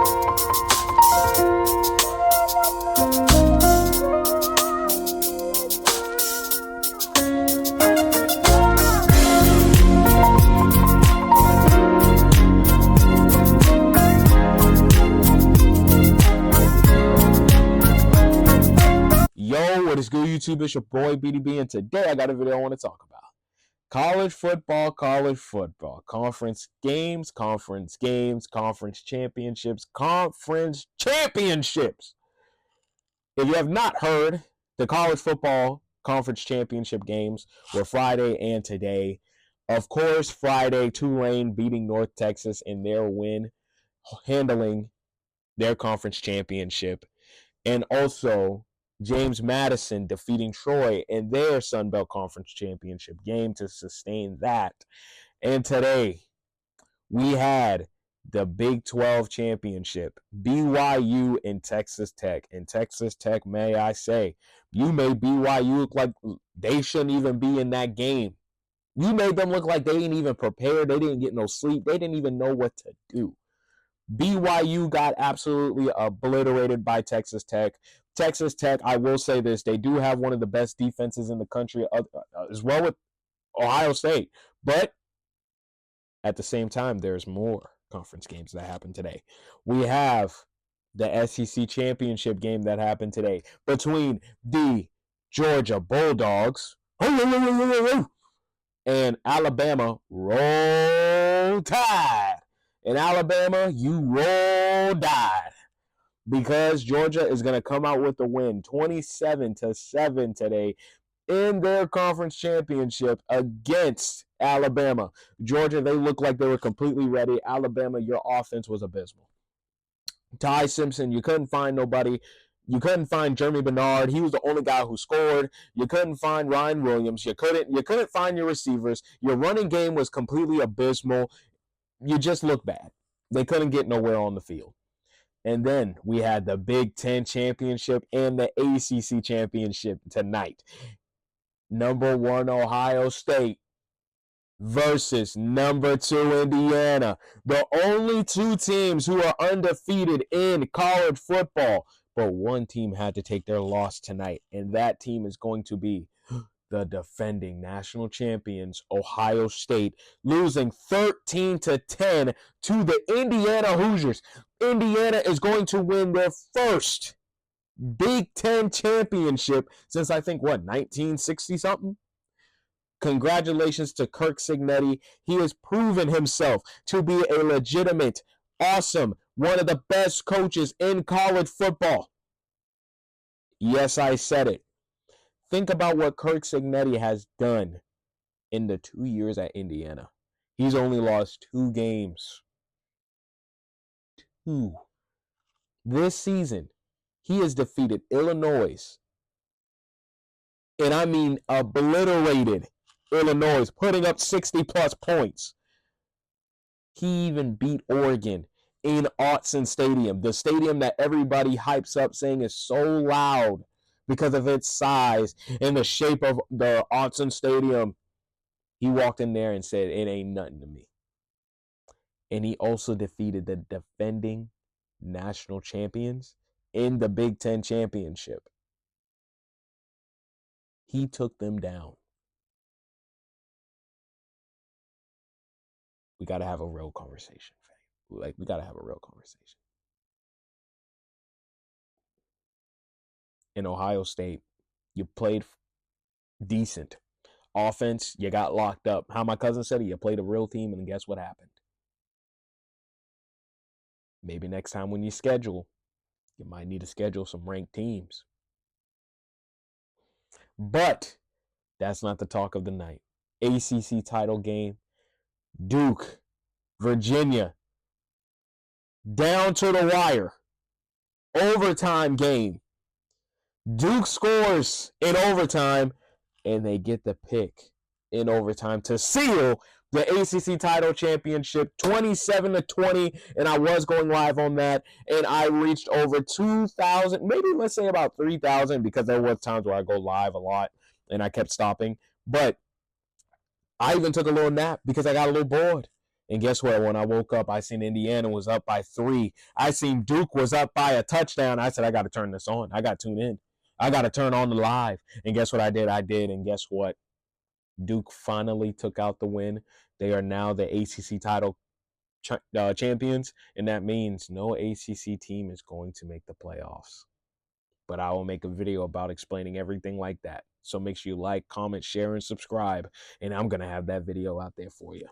Yo, what is good, YouTube? It's your boy BDB, and today I got a video I want to talk about. College football, conference games, conference championships. If you have not heard, the college football conference championship games were Friday and today. Of course, Friday, Tulane beating North Texas in their win, handling their conference championship. And also James Madison defeating Troy in their Sun Belt Conference Championship game to sustain that. And today, we had the Big 12 Championship, BYU and Texas Tech. And Texas Tech, may I say, you made BYU look like they shouldn't even be in that game. You made them look like they didn't even prepare. They didn't get no sleep. They didn't even know what to do. BYU got absolutely obliterated by Texas Tech. Texas Tech, I will say this, they do have one of the best defenses in the country, as well with Ohio State. But at the same time, there's more conference games that happened today. We have the SEC championship game that happened today between the Georgia Bulldogs and Alabama Roll Tide. In Alabama, you roll Tide, because Georgia is going to come out with the win, 27-7 today in their conference championship against Alabama. Georgia, they look like they were completely ready. Alabama, your offense was abysmal. Ty Simpson, you couldn't find nobody. You couldn't find Jeremy Bernard. He was the only guy who scored. You couldn't find Ryan Williams. You couldn't find your receivers. Your running game was completely abysmal. You just look bad. They couldn't get nowhere on the field. And then we had the Big Ten Championship and the ACC Championship tonight. Number 1 Ohio State versus number 2 Indiana. The only two teams who are undefeated in college football. But one team had to take their loss tonight, and that team is going to be the defending national champions, Ohio State, losing 13-10 to the Indiana Hoosiers. Indiana is going to win their first Big Ten championship since, I think, 1960-something? Congratulations to Kirk Cignetti. He has proven himself to be a legitimate, awesome, one of the best coaches in college football. Yes, I said it. Think about what Kirk Cignetti has done in the 2 years at Indiana. He's only lost 2 games. 2. This season, he has defeated Illinois. And I mean obliterated Illinois, putting up 60-plus points. He even beat Oregon in Autzen Stadium, the stadium that everybody hypes up saying is so loud because of its size and the shape of the Autzen Stadium. He walked in there and said, it ain't nothing to me. And he also defeated the defending national champions in the Big Ten Championship. He took them down. We got to have a real conversation, fam. We got to have a real conversation. In Ohio State, you played decent. Offense, you got locked up. How my cousin said it, you played a real team, and guess what happened? Maybe next time when you schedule, you might need to schedule some ranked teams. But that's not the talk of the night. ACC title game. Duke, Virginia, down to the wire. Overtime game. Duke scores in overtime, and they get the pick in overtime to seal the ACC title championship, 27-20, and I was going live on that, and I reached over 2,000, maybe let's say about 3,000, because there were times where I go live a lot, and I kept stopping, but I even took a little nap because I got a little bored, And guess what? When I woke up, I seen Indiana was up by 3. I seen Duke was up by a touchdown. I said, I got to turn this on. I got to tune in. I got to turn on the live. And guess what I did? I did. And guess what? Duke finally took out the win. They are now the ACC title champions. And that means no ACC team is going to make the playoffs. But I will make a video about explaining everything like that. So make sure you like, comment, share, and subscribe. And I'm going to have that video out there for you.